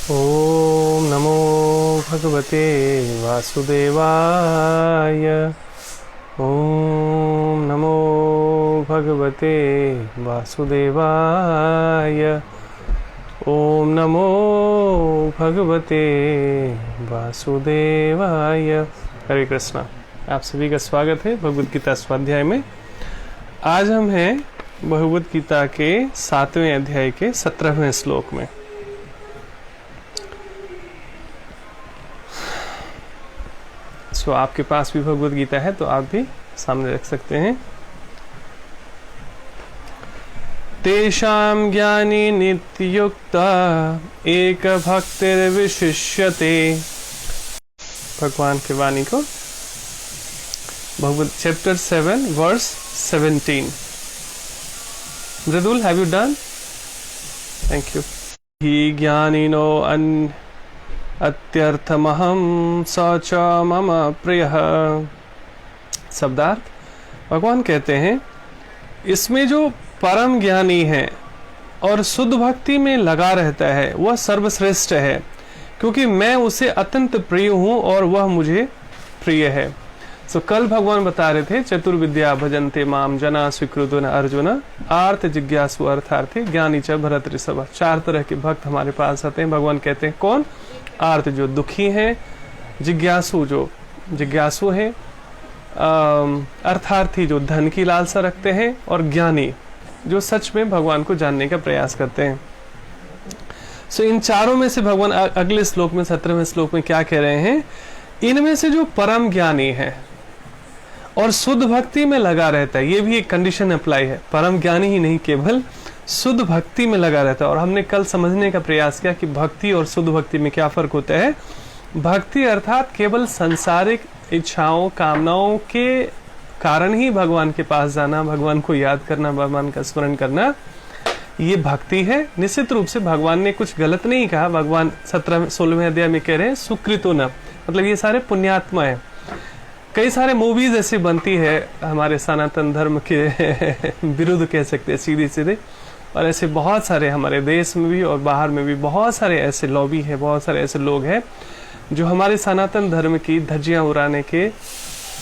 ओम नमो भगवते वासुदेवाय। ओम नमो भगवते वासुदेवाय। ओम नमो भगवते वासुदेवाय। हरे कृष्णा। आप सभी का स्वागत है भगवद गीता स्वाध्याय में। आज हम हैं भगवद गीता के 7वें अध्याय के 17वें श्लोक में। आपके पास भी भगवद गीता है तो आप भी सामने रख सकते हैं। तेषां ज्ञानी नित्ययुक्ता एक भक्तिर्विशिष्यते। भगवान की वाणी को Bhagavad chapter 7 verse 17। Mridul, have you done? Thank you. ही ज्ञानिनो अत्यर्थमहं स च मम प्रियः। शब्दार्थ, भगवान कहते हैं इसमें जो परम ज्ञानी है और शुद्ध भक्ति में लगा रहता है वह सर्वश्रेष्ठ है, क्योंकि मैं उसे अत्यंत प्रिय हूँ और वह मुझे प्रिय है। कल भगवान बता रहे थे चतुर्विद्या भजन्ते माम जना स्वीकृतुन अर्जुन आर्थ जिज्ञासु अर्थार्थी ज्ञानी च भरत ऋषभ। 4 तरह के भक्त हमारे पास आते हैं। भगवान कहते हैं कौन? आर्थ जो दुखी हैं, जिज्ञासु जो जिज्ञासु हैं, अर्थार्थी जो धन की लालसा रखते हैं, और ज्ञानी जो सच में भगवान को जानने का प्रयास करते हैं। इन चारों में से भगवान अगले श्लोक में 17वें श्लोक में क्या कह रहे हैं? इनमें से जो परम ज्ञानी है और शुद्ध भक्ति में लगा रहता है, ये भी एक कंडीशन अप्लाई है। परम ज्ञानी ही नहीं, केवल शुद्ध भक्ति में लगा रहता है। और हमने कल समझने का प्रयास किया कि भक्ति और शुद्ध भक्ति में क्या फर्क होता है। भक्ति अर्थात केवल सांसारिक इच्छाओं कामनाओं के कारण ही भगवान के पास जाना, भगवान को याद करना, भगवान का स्मरण करना, ये भक्ति है। निश्चित रूप से भगवान ने कुछ गलत नहीं कहा। भगवान 16वें अध्याय में कह रहे हैं सुकृतो न, मतलब ये सारे पुण्यात्मा है। कई सारे मूवीज ऐसी बनती है हमारे सनातन धर्म के विरुद्ध, कह सकते हैं सीधे सीधे, और ऐसे बहुत सारे हमारे देश में भी और बाहर में भी बहुत सारे ऐसे लॉबी है, बहुत सारे ऐसे लोग हैं जो हमारे सनातन धर्म की धज्जियां उड़ाने के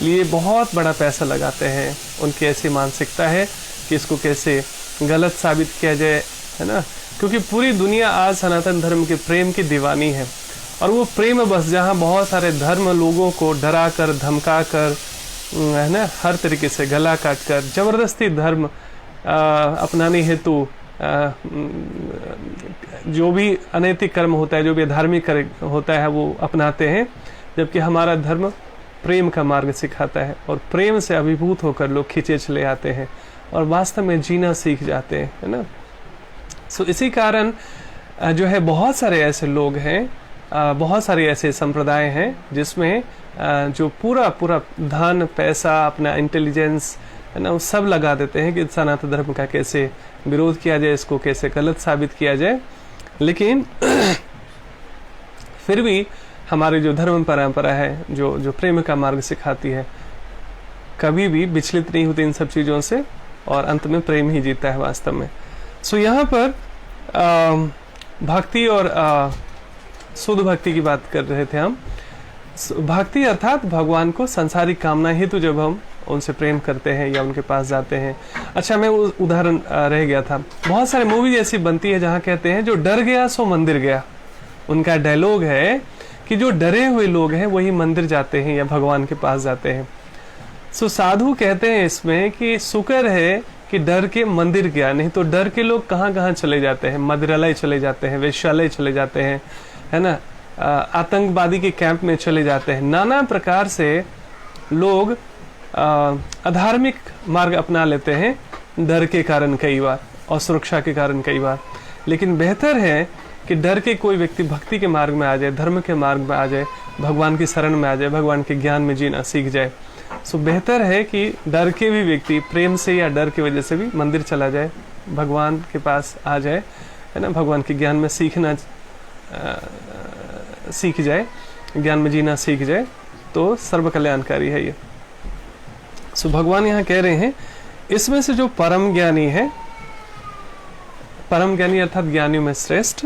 लिए बहुत बड़ा पैसा लगाते हैं। उनकी ऐसी मानसिकता है कि इसको कैसे गलत साबित किया जाए, है ना। क्योंकि पूरी दुनिया आज सनातन धर्म के प्रेम की दीवानी है, और वो प्रेम बस जहाँ बहुत सारे धर्म लोगों को डरा कर धमका कर, है ना, हर तरीके से गला काट कर जबरदस्ती धर्म अपनाने हेतु जो भी अनैतिक कर्म होता है, जो भी धार्मिक होता है वो अपनाते हैं। जबकि हमारा धर्म प्रेम का मार्ग सिखाता है, और प्रेम से अभिभूत होकर लोग खींचे चले आते हैं और वास्तव में जीना सीख जाते हैं, है ना। इसी कारण जो है बहुत सारे ऐसे लोग हैं, बहुत सारे ऐसे संप्रदाय हैं जिसमें जो पूरा धन पैसा, अपना इंटेलिजेंस, है ना, वो सब लगा देते हैं कि सनातन धर्म का कैसे विरोध किया जाए, इसको कैसे गलत साबित किया जाए। लेकिन फिर भी हमारी जो धर्म परंपरा है, जो प्रेम का मार्ग सिखाती है, कभी भी विचलित नहीं होती इन सब चीज़ों से, और अंत में प्रेम ही जीता है वास्तव में। यहाँ पर भक्ति और शुद्ध भक्ति की बात कर रहे थे हम। भक्ति अर्थात भगवान को संसारिक कामना हेतु जब हम उनसे प्रेम करते हैं या उनके पास जाते हैं। अच्छा, मैं उदाहरण रह गया था। बहुत सारे मूवी ऐसी बनती है जहाँ कहते हैं जो डर गया सो मंदिर गया। उनका डायलॉग है कि जो डरे हुए लोग हैं वही मंदिर जाते हैं या भगवान के पास जाते हैं। साधु कहते हैं इसमें कि शुक्र है कि डर के मंदिर गया, नहीं तो डर के लोग कहाँ कहाँ चले जाते हैं, मदिरालय चले जाते हैं, वेश्यालय चले जाते हैं, है ना, आतंकवादी के कैंप में चले जाते हैं। नाना प्रकार से लोग अधार्मिक मार्ग अपना लेते हैं डर के कारण कई बार, और सुरक्षा के कारण कई बार। लेकिन बेहतर है कि डर के कोई व्यक्ति भक्ति के मार्ग में आ जाए, धर्म के मार्ग में आ जाए, भगवान की शरण में आ जाए, भगवान के ज्ञान में जीना सीख जाए। बेहतर है कि डर के भी व्यक्ति प्रेम से या डर की वजह से भी मंदिर चला जाए, भगवान के पास आ जाए, है ना, भगवान के ज्ञान में सीख जाए, ज्ञान में जीना सीख जाए, तो सर्व कल्याणकारी है ये। भगवान यहाँ कह रहे हैं इसमें से जो परम ज्ञानी है, परम ज्ञानी अर्थात ज्ञानियों में श्रेष्ठ,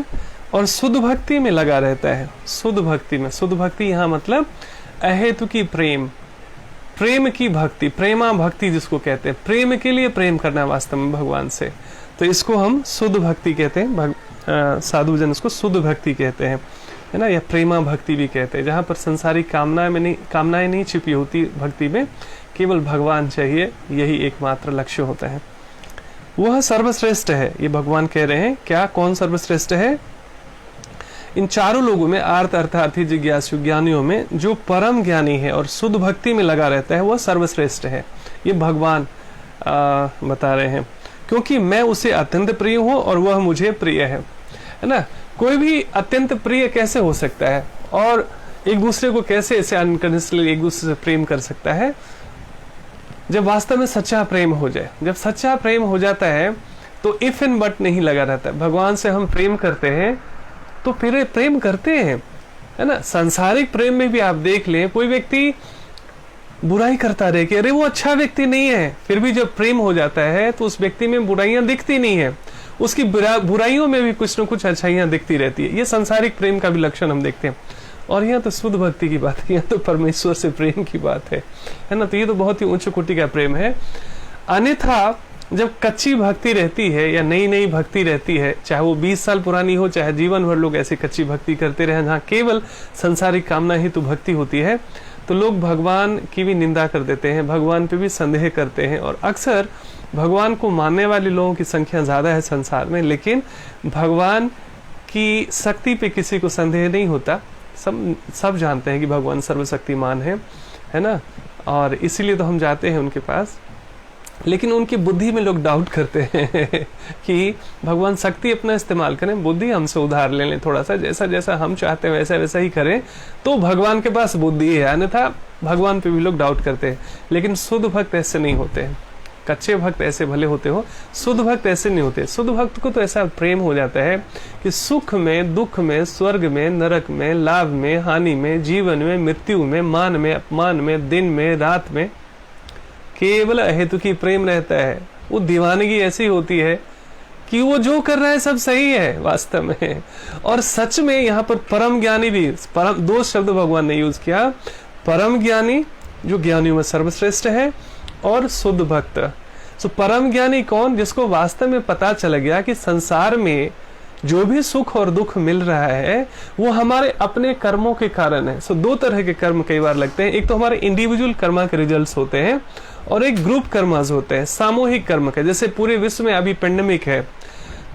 और शुद्ध भक्ति में लगा रहता है। शुद्ध भक्ति में, शुद्ध भक्ति यहाँ मतलब अहेतु की प्रेम, प्रेम की भक्ति, प्रेमा भक्ति जिसको कहते हैं, प्रेम के लिए प्रेम करना वास्तव में भगवान से, तो इसको हम शुद्ध भक्ति कहते हैं। साधु जन इसको शुद्ध भक्ति कहते हैं, है ना, या प्रेमा भक्ति भी कहते हैं, जहाँ पर संसारिक कामनाएं नहीं छिपी होती भक्ति में, केवल भगवान चाहिए, यही एकमात्र लक्ष्य होता है। वह सर्वश्रेष्ठ है, ये भगवान कह रहे हैं। क्या, कौन सर्वश्रेष्ठ है? इन चारों लोगों में, आर्त अर्थार्थी जिज्ञासु ज्ञानियों में जो परम ज्ञानी है और शुद्ध भक्ति में लगा रहता है, वह सर्वश्रेष्ठ है। ये भगवान बता रहे हैं, क्योंकि मैं उसे अत्यंत प्रिय हूं और वह मुझे प्रिय है ना। कोई भी अत्यंत प्रिय कैसे हो सकता है और एक दूसरे को कैसे ऐसे अनकंडीशनली एक दूसरे से प्रेम कर सकता है? जब वास्तव में सच्चा प्रेम हो जाए। जब सच्चा प्रेम हो जाता है तो इफ एंड बट नहीं लगा रहता है। भगवान से हम प्रेम करते हैं तो फिर प्रेम करते हैं, है ना। सांसारिक प्रेम में भी आप देख लें, कोई व्यक्ति बुराई करता रहे कि अरे वो अच्छा व्यक्ति नहीं है, फिर भी जब प्रेम हो जाता है तो उस व्यक्ति में बुराइयां दिखती नहीं है, उसकी बुराइयों में भी कुछ न कुछ अच्छाइयां दिखती रहती है। ये सांसारिक प्रेम का भी लक्षण हम देखते हैं। और यहाँ तो शुद्ध भक्ति की बात है, यहाँ तो परमेश्वर से प्रेम की बात है ना। तो ये तो बहुत ही उच्च कोटि का प्रेम है। अन्यथा जब कच्ची भक्ति रहती है या नई नई भक्ति रहती है, चाहे वो 20 साल पुरानी हो, चाहे जीवन भर लोग ऐसी कच्ची भक्ति करते रहे, जहाँ केवल संसारिक कामना ही तो भक्ति होती है, तो लोग भगवान की भी निंदा कर देते हैं, भगवान पे भी संदेह करते हैं। और अक्सर भगवान को मानने वाले लोगों की संख्या ज्यादा है संसार में, लेकिन भगवान की शक्ति पे किसी को संदेह नहीं होता। सब जानते हैं कि भगवान सर्वशक्तिमान है ना। और इसीलिए तो हम जाते हैं उनके पास, लेकिन उनकी बुद्धि में लोग डाउट करते हैं कि भगवान शक्ति अपना इस्तेमाल करें, बुद्धि हमसे उधार ले लें थोड़ा सा, जैसा जैसा हम चाहते हैं वैसा वैसा ही करें, तो भगवान के पास बुद्धि है। अन्यथा भगवान पे भी लोग डाउट करते हैं। लेकिन शुद्ध भक्त ऐसे नहीं होते हैं। कच्चे भक्त ऐसे भले होते हो, शुद्ध भक्त ऐसे नहीं होते। शुद्ध भक्त को तो ऐसा प्रेम हो जाता है कि सुख में, दुख में, स्वर्ग में, नरक में, लाभ में, हानि में, जीवन में, मृत्यु में, मान में, अपमान में, दिन में, रात में, केवल अहेतु की प्रेम रहता है। वो दीवानगी ऐसी होती है कि वो जो कर रहा है सब सही है वास्तव में। और सच में यहाँ पर परम ज्ञानी भी, परम दो शब्द भगवान ने यूज किया, परम ज्ञानी जो ज्ञानियों में सर्वश्रेष्ठ है, और शुद्ध भक्त। सो परम ज्ञानी कौन? जिसको वास्तव में पता चल गया कि संसार में जो भी सुख और दुख मिल रहा है वो हमारे अपने कर्मों के कारण है। सो दो तरह के कर्म कई बार लगते हैं। एक तो हमारे इंडिविजुअल कर्मा के रिजल्ट्स होते हैं और एक ग्रुप कर्मास होते हैं, सामूहिक कर्म के। जैसे पूरे विश्व में अभी पेंडेमिक है,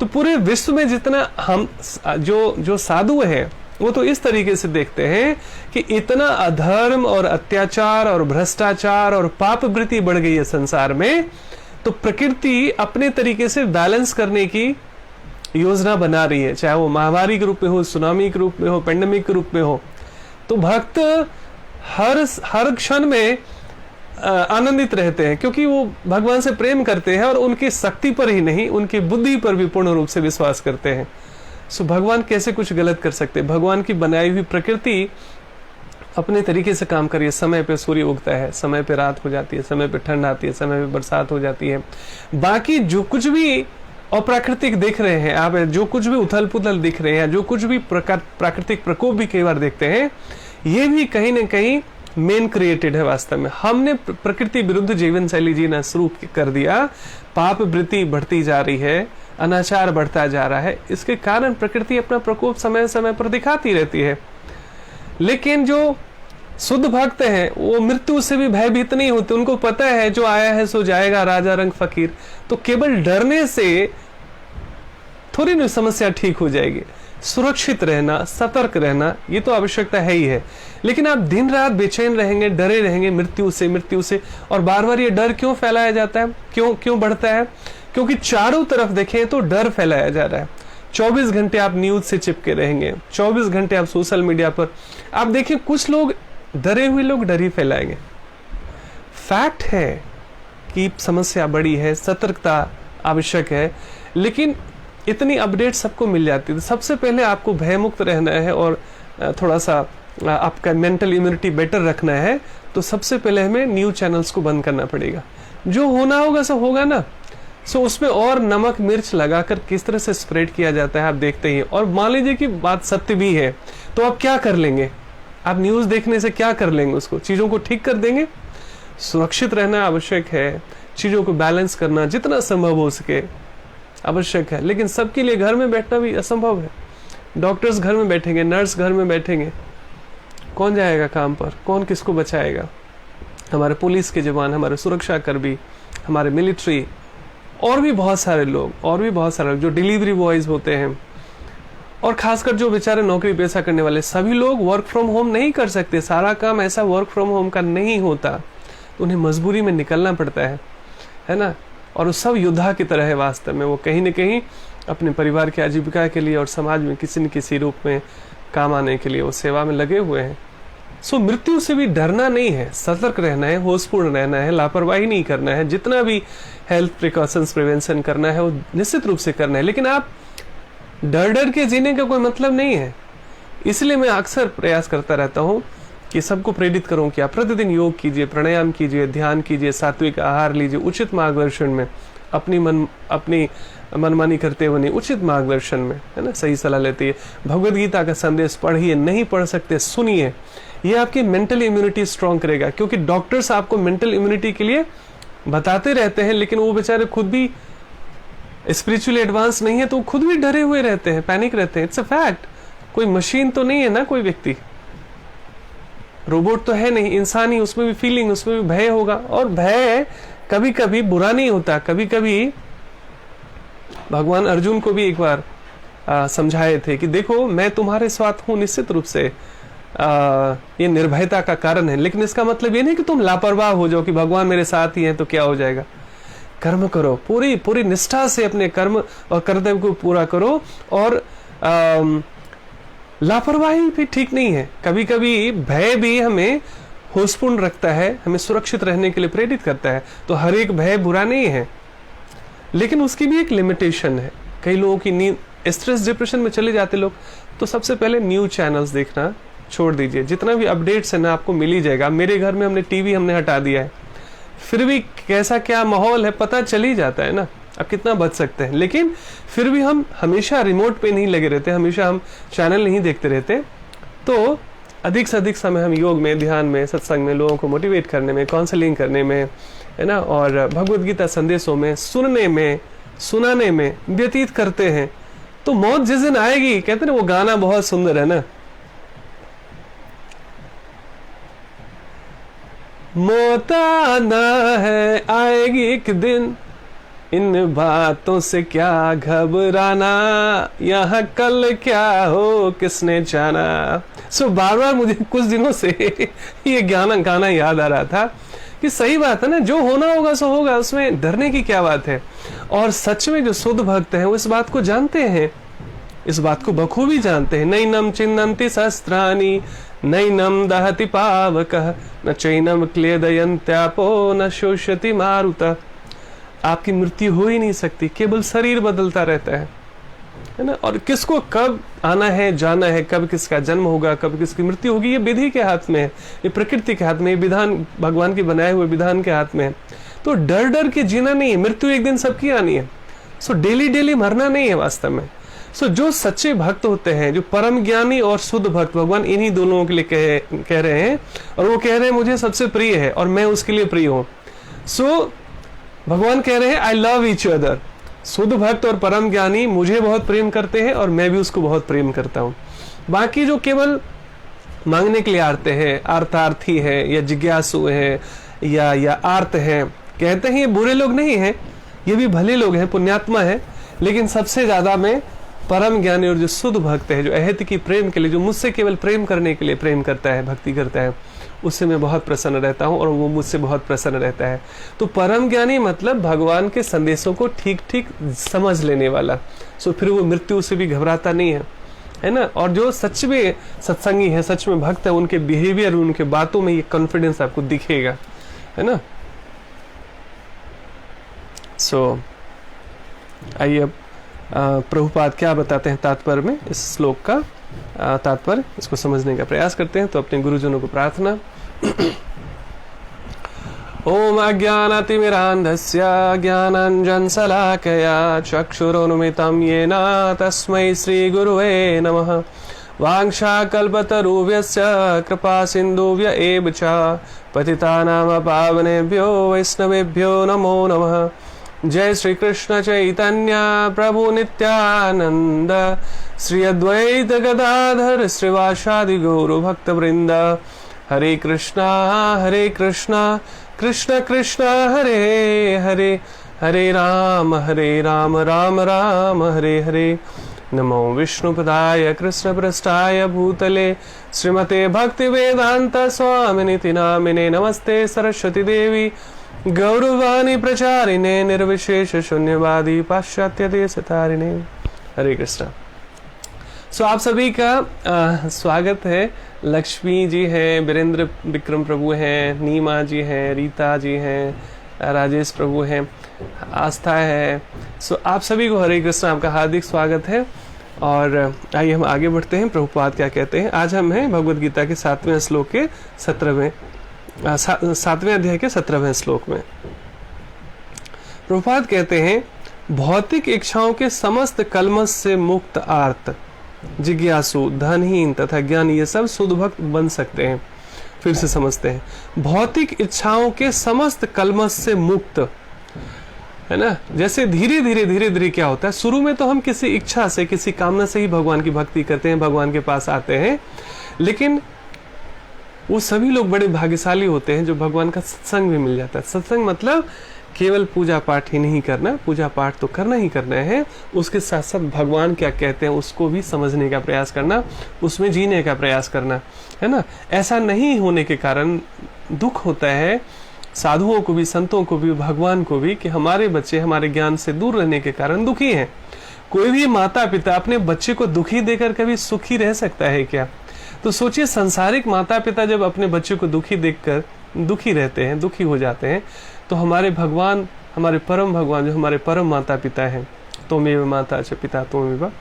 तो पूरे विश्व में जितना हम जो साधु है वो तो इस तरीके से देखते हैं कि इतना अधर्म और अत्याचार और भ्रष्टाचार और पाप वृत्ति बढ़ गई है संसार में, तो प्रकृति अपने तरीके से बैलेंस करने की योजना बना रही है, चाहे वो महामारी के रूप में हो, सुनामी के रूप में हो, पेंडेमिक के रूप में हो। तो भक्त हर क्षण में आनंदित रहते हैं, क्योंकि वो भगवान से प्रेम करते हैं और उनकी शक्ति पर ही नहीं, उनकी बुद्धि पर भी पूर्ण रूप से विश्वास करते हैं। सो भगवान कैसे कुछ गलत कर सकते हैं? भगवान की बनाई हुई प्रकृति अपने तरीके से काम करिए। समय पे सूर्य उगता है, समय पे रात हो जाती है, समय पे ठंड आती है, समय पे बरसात हो जाती है। बाकी जो कुछ भी अप्राकृतिक देख रहे हैं आप, जो कुछ भी उथल पुथल दिख रहे हैं, जो कुछ भी प्राकृतिक प्रकोप भी कई बार देखते हैं, ये भी कहीं ना कहीं मेन क्रिएटेड है वास्तव में। हमने प्रकृति विरुद्ध जीवन शैली जीना शुरू कर दिया, पाप वृत्ति बढ़ती जा रही है, अनाचार बढ़ता जा रहा है। इसके कारण प्रकृति अपना प्रकोप समय समय पर दिखाती रहती है। लेकिन जो शुद्ध भक्त हैं वो मृत्यु से भी भयभीत नहीं होते। उनको पता है जो आया है सो जाएगा, राजा रंग फकीर। तो केवल डरने से थोड़ी ना समस्या ठीक हो जाएगी। सुरक्षित रहना, सतर्क रहना, ये तो आवश्यकता है ही है। लेकिन आप दिन रात बेचैन रहेंगे, डरे रहेंगे मृत्यु से। और बार बार ये डर क्यों फैलाया जाता है, क्यों बढ़ता है? क्योंकि चारों तरफ देखें तो डर फैलाया जा रहा है। 24 घंटे आप न्यूज से चिपके रहेंगे, 24 घंटे आप सोशल मीडिया पर। आप देखिए कुछ लोग डरे हुए लोग डर ही फैलाएंगे। फैक्ट है कि समस्या बड़ी है, सतर्कता आवश्यक है, लेकिन इतनी अपडेट सबको मिल जाती है। तो सबसे पहले आपको भयमुक्त रहना है और थोड़ा सा आपका मेंटल इम्यूनिटी बेटर रखना है, तो सबसे पहले हमें न्यूज चैनल्स को बंद करना पड़ेगा। जो होना होगा सब होगा ना। सो उसमें और नमक मिर्च लगाकर किस तरह से स्प्रेड किया जाता है आप देखते ही। और मान लीजिए कि बात सत्य भी है, तो आप क्या कर लेंगे? आप न्यूज़ देखने से क्या कर लेंगे? उसको चीज़ों को ठीक कर देंगे? सुरक्षित रहना आवश्यक है, चीज़ों को बैलेंस करना जितना संभव हो सके आवश्यक है, लेकिन सबके लिए घर में बैठना भी असंभव है। डॉक्टर्स घर में बैठेंगे, नर्स घर में बैठेंगे, कौन जाएगा काम पर? कौन किसको बचाएगा? हमारे पुलिस के जवान, हमारे सुरक्षा कर्मी, हमारे मिलिट्री, और भी बहुत सारे लोग जो डिलीवरी बॉयज होते हैं, और खासकर जो बेचारे नौकरी पेशा करने वाले, सभी लोग वर्क फ्रॉम होम नहीं कर सकते। सारा काम ऐसा वर्क फ्रॉम होम का नहीं होता, तो उन्हें मजबूरी में निकलना पड़ता है ना। और वो सब योद्धा की तरह है वास्तव में। वो कहीं न कहीं अपने परिवार की आजीविका के लिए और समाज में किसी न किसी रूप में काम आने के लिए वो सेवा में लगे हुए हैं। सो मृत्यु से भी डरना नहीं है, सतर्क रहना है, होशपूर्ण रहना है, लापरवाही नहीं करना है। जितना भी हेल्थ प्रिकॉशंस, प्रिवेंशन करना है वो निश्चित रूप से करना है, लेकिन आप डर के जीने का कोई मतलब नहीं है। इसलिए मैं अक्सर प्रयास करता रहता हूँ कि सबको प्रेरित करूँ कि आप प्रतिदिन योग कीजिए, प्राणायाम कीजिए, ध्यान कीजिए, सात्विक आहार लीजिए, उचित मार्गदर्शन में, अपनी मनमानी करते हुए नहीं, उचित मार्गदर्शन में, है ना, सही सलाह लेती है। भगवद गीता का संदेश पढ़िए, नहीं पढ़ सकते सुनिए, ये आपकी मेंटल इम्यूनिटी स्ट्रांग करेगा। क्योंकि डॉक्टर्स आपको मेंटल इम्यूनिटी के लिए बताते रहते हैं, लेकिन वो बेचारे खुद भी स्पिरिचुअली एडवांस नहीं है, तो खुद भी डरे हुए रहते हैं, पैनिक रहते हैं। It's a fact. कोई मशीन तो नहीं है ना, कोई व्यक्ति, रोबोट तो है नहीं, इंसान ही, उसमें भी फीलिंग, उसमें भी भय होगा। और भय कभी कभी बुरा नहीं होता। कभी कभी भगवान अर्जुन को भी एक बार समझाए थे कि देखो मैं तुम्हारे साथ हूं, निश्चित रूप से ये निर्भयता का कारण है, लेकिन इसका मतलब ये नहीं कि तुम लापरवाह हो जाओ कि भगवान मेरे साथ ही हैं तो क्या हो जाएगा। कर्म करो, पूरी निष्ठा से अपने कर्म और कर्तव्य को पूरा करो। और लापरवाही भी ठीक नहीं है। कभी कभी भय भी हमें होशपूर्ण रखता है, हमें सुरक्षित रहने के लिए प्रेरित करता है। तो हर एक भय बुरा नहीं है, लेकिन उसकी भी एक लिमिटेशन है। कई लोगों की नींद, स्ट्रेस डिप्रेशन में चले जाते लोग, तो सबसे पहले न्यूज चैनल्स देखना छोड़ दीजिए। जितना भी अपडेट्स है ना आपको मिल ही जाएगा। मेरे घर में हमने टीवी हटा दिया है, फिर भी कैसा क्या माहौल है पता चल ही जाता है ना। अब कितना बच सकते हैं, लेकिन फिर भी हम हमेशा रिमोट पे नहीं लगे रहते, हमेशा हम चैनल नहीं देखते रहते। तो अधिक से अधिक समय हम योग में, ध्यान में, सत्संग में, लोगों को मोटिवेट करने में, काउंसलिंग करने में, है ना, और भगवद गीता संदेशों में सुनने में, सुनाने में व्यतीत करते हैं। तो मौत जिस दिन आएगी, कहते ना वो गाना बहुत सुंदर है ना, मौत आना है आएगी एक दिन, इन बातों से क्या घबराना, यहाँ कल क्या हो किसने जाना। सो बार बार मुझे कुछ दिनों से ये गाना याद आ रहा था कि सही बात है ना, जो होना होगा सो होगा, उसमें डरने की क्या बात है। और सच में जो शुद्ध भक्त हैं वो इस बात को जानते हैं, इस बात को बखूबी जानते हैं। नैनम चिन्नन्ति शस्त्राणि नैनम दहति पावकः न चैनम क्लेदयन्त्यापो न शोषयति मारुतः। आपकी मृत्यु हो ही नहीं सकती, केवल शरीर बदलता रहता है ना। और किसको कब आना है, जाना है, कब किसका जन्म होगा, कब किसकी मृत्यु होगी, ये विधि के हाथ में है, ये प्रकृति के हाथ में, ये विधान भगवान के बनाए हुए विधान के हाथ में है। तो डर के जीना नहीं है, मृत्यु एक दिन सबकी आनी है। सो डेली मरना नहीं है वास्तव में। सो जो सच्चे भक्त होते हैं, जो परम ज्ञानी और शुद्ध भक्त, भगवान इन्हीं दोनों के लिए कह रहे हैं, और वो कह रहे हैं मुझे सबसे प्रिय है और मैं उसके लिए प्रिय हूं। सो भगवान कह रहे हैं आई लव ईच अदर। शुद्ध भक्त और परम ज्ञानी मुझे बहुत प्रेम करते हैं और मैं भी उसको बहुत प्रेम करता हूँ। बाकी जो केवल मांगने के लिए आते हैं, अर्थार्थी है या जिज्ञासु है या आर्त है, कहते हैं ये बुरे लोग नहीं हैं, ये भी भले लोग हैं, पुण्यात्मा है। लेकिन सबसे ज्यादा मैं परम ज्ञानी और जो शुद्ध भक्त है, जो अहत की प्रेम के लिए, जो मुझसे केवल प्रेम करने के लिए प्रेम करता है, भक्ति करता है, उससे मैं बहुत प्रसन्न रहता हूँ और वो मुझसे बहुत प्रसन्न रहता है। तो परम ज्ञानी मतलब भगवान के संदेशों को ठीक समझ लेने वाला। सो फिर वो मृत्यु से भी घबराता नहीं है ना। और जो सच में सत्संगी है, सच में भक्त है, उनके बिहेवियर, उनके बातों में ये कॉन्फिडेंस आपको दिखेगा, है ना। सो आइए अब प्रभुपाद क्या बताते हैं तात्पर्य में, इस श्लोक का तात्पर्य, इसको समझने का प्रयास करते हैं। तो अपने गुरुजनों को प्रार्थना, ओम अज्ञानतिमिरान्धस्य ज्ञानाञ्जनशलाकया चक्षुरुन्मिलितं येन तस्मै श्रीगुरुवे नमः। वाञ्छाकल्पतरुभ्यश्च कृपासिन्धुभ्य एव च पतितानां पावनेभ्यो वैष्णवेभ्यो नमो नमः। जय श्री कृष्ण चैतन्य प्रभु नित्यानंद, श्री अद्वैत गदाधर श्रीवासादि गौर भक्त वृंद। हरे कृष्णा कृष्ण कृष्ण हरे हरे, हरे राम राम राम हरे हरे। नमो विष्णुपदाय कृष्णपृष्ठाय भूतले श्रीमते भक्ति वेदांत स्वामिनिति नामिने। नमस्ते सरस्वती देवी गौरवाणी प्रचारिणे निर्विशेष शून्यवादी पाश्चात्य देशतारिणे। हरे कृष्णा। सो आप सभी का स्वागत है। लक्ष्मी जी हैं, वीरेंद्र विक्रम प्रभु हैं, नीमा जी हैं, रीता जी हैं, राजेश प्रभु हैं, आस्था है। सो आप सभी को हरे कृष्ण, आपका हार्दिक स्वागत है। और आइए हम आगे बढ़ते हैं। प्रभुपाद क्या कहते हैं। आज हम हैं भगवद गीता के 7वें श्लोक के 7वें अध्याय के 17वें श्लोक में। प्रभुपाद कहते हैं, भौतिक इच्छाओं के समस्त कलमश से मुक्त आर्त, जिज्ञासु, धनहीन तथा ज्ञानी ये सब शुद्ध भक्त बन सकते हैं। फिर से समझते हैं, भौतिक इच्छाओं के समस्त कलमश से मुक्त, है ना। जैसे धीरे धीरे क्या होता है, शुरू में तो हम किसी इच्छा से, किसी कामना से ही भगवान की भक्ति करते हैं, भगवान के पास आते हैं। लेकिन वो सभी लोग बड़े भाग्यशाली होते हैं जो भगवान का सत्संग भी मिल जाता है। सत्संग मतलब केवल पूजा पाठ ही नहीं करना, पूजा पाठ तो करना ही करना है, उसके साथ साथ भगवान क्या कहते हैं उसको भी समझने का प्रयास करना, उसमें जीने का प्रयास करना, है ना। ऐसा नहीं होने के कारण दुख होता है साधुओं को भी, संतों को भी, भगवान को भी, कि हमारे बच्चे हमारे ज्ञान से दूर रहने के कारण दुखी हैं। कोई भी माता पिता अपने बच्चे को दुखी देकर कभी सुखी रह सकता है क्या? तो सोचिए, संसारिक माता पिता जब अपने बच्चे को दुखी देखकर दुखी रहते हैं, दुखी हो जाते हैं, तो हमारे भगवान, हमारे परम भगवान जो हमारे परम माता पिता हैं, त्वमेव माता च पिता त्वमेव,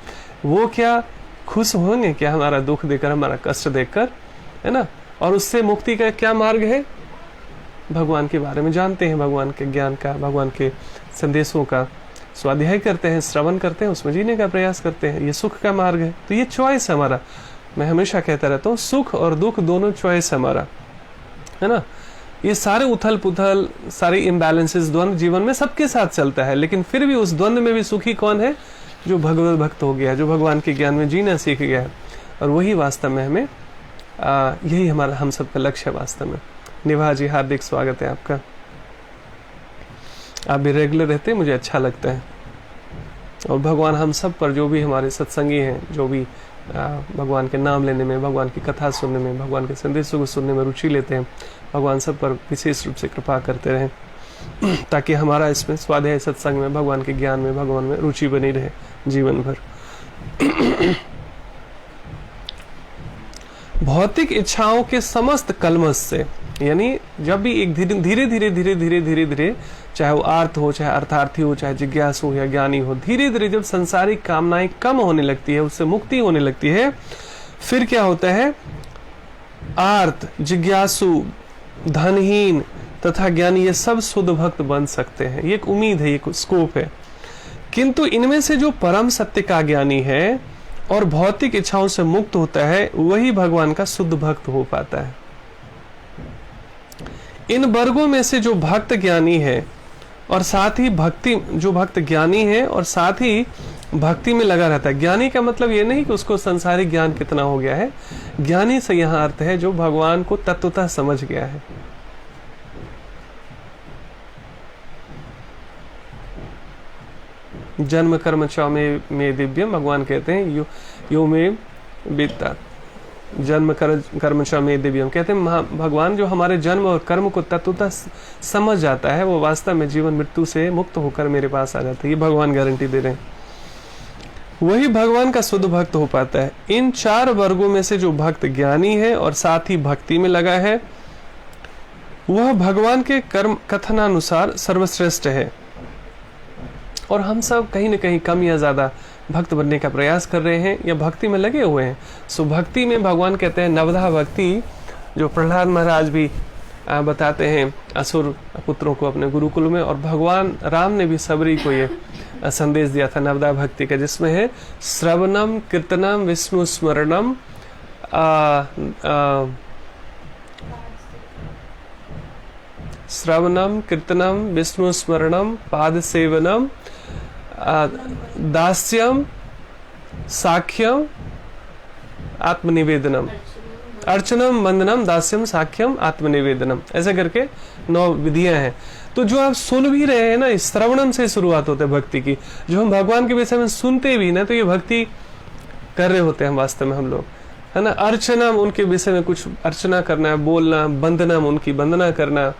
वो क्या खुश होंगे क्या हमारा दुख देखकर, हमारा कष्ट देखकर, है ना। और उससे मुक्ति का क्या मार्ग है? भगवान के बारे में जानते हैं, भगवान के ज्ञान का, भगवान के संदेशों का स्वाध्याय करते हैं, श्रवण करते हैं, उसमें जीने का प्रयास करते हैं। ये सुख का मार्ग है। तो ये चॉइस है हमारा। मैं हमेशा कहता रहता हूँ, सुख और दुख दोनों चॉइस है हमारा, है ना। ये सारे उथल पुथल, सारे इम्बैलेंसेस, द्वंद्व जीवन में सबके साथ चलता है, लेकिन फिर भी उस द्वंद्व में भी सुखी कौन है? जो भगवत भक्त हो गया, जो भगवान के ज्ञान में जीना सीख गया है। और वही वास्तव में हमें यही हमारा, हम सबका लक्ष्य है वास्तव में। निभा जी, हार्दिक स्वागत है आपका। आप भी रेगुलर रहते हैं, मुझे अच्छा लगता है। और भगवान हम सब पर, जो भी हमारे सत्संगी हैं, जो भी भगवान के नाम लेने में, भगवान की कथा सुनने में, भगवान के संदेशों को सुनने में रुचि लेते हैं, भगवान सब पर विशेष रूप से कृपा करते रहें, ताकि हमारा इसमें स्वाध्याय सत्संग में, भगवान के ज्ञान में, भगवान में रुचि बनी रहे जीवन भर। भौतिक इच्छाओं के समस्त कलमश से, यानी जब भी एक धीरे, चाहे वो आर्त हो, चाहे अर्थार्थी हो, चाहे जिज्ञासु हो या ज्ञानी हो, धीरे धीरे जब संसारिक कामनाएं कम होने लगती है, उससे मुक्ति होने लगती है, फिर क्या होता है? आर्त, जिज्ञासु, धनहीन तथा ज्ञानी ये सब शुद्ध भक्त बन सकते हैं। ये एक उम्मीद है, ये स्कोप है। किंतु इनमें से जो परम सत्य का ज्ञानी है और भौतिक इच्छाओं से मुक्त होता है, वही भगवान का शुद्ध भक्त हो पाता है। इन वर्गों में से जो भक्त ज्ञानी है और साथ ही भक्ति, जो भक्त ज्ञानी है और साथ ही भक्ति में लगा रहता है। ज्ञानी का मतलब ये नहीं कि उसको संसारिक ज्ञान कितना हो गया है। ज्ञानी से यहाँ अर्थ है जो भगवान को तत्वतः समझ गया है। जन्म कर्म च में दिव्यम, भगवान कहते हैं यो में विद्या, जन्म कर्म च में दिव्यम, कहते हैं भगवान जो हमारे जन्म और कर्म को तत्वतः समझ जाता है, वो वास्तव में जीवन मृत्यु से मुक्त होकर मेरे पास आ जाता है। ये भगवान गारंटी दे रहे हैं। वही भगवान का शुद्ध भक्त हो पाता है। इन 4 वर्गों में से जो भक्त ज्ञानी है और साथ ही भक्ति में लगा है, वह भगवान के कर्म कथनानुसार सर्वश्रेष्ठ है। और हम सब कहीं न कहीं कम या ज्यादा भक्त बनने का प्रयास कर रहे हैं या भक्ति में लगे हुए हैं। सो भक्ति में भगवान कहते हैं नवधा भक्ति, जो प्रहलाद महाराज भी बताते हैं असुर पुत्रों को अपने गुरुकुल में। और भगवान राम ने भी सबरी को ये संदेश दिया था नवदा भक्ति का, जिसमें है श्रवणम कीर्तनम विष्णु स्मरणम श्रवणम कीर्तनम विष्णु स्मरणम पाद सेवनम दास्यम साख्यम आत्मनिवेदनम, अर्चनम वंदनम दास्यम साख्यम आत्मनिवेदनम, ऐसे करके 9 विधियां हैं। तो जो आप सुन भी रहे हैं ना, इस श्रवणम से शुरुआत होते हैं भक्ति की। जो हम भगवान के विषय में सुनते भी ना, तो ये भक्ति कर रहे होते हैं वास्तव में हम लोग, है ना। अर्चनम, उनके विषय में कुछ अर्चना करना, बोलना, वंदनम, उनकी वंदना करना,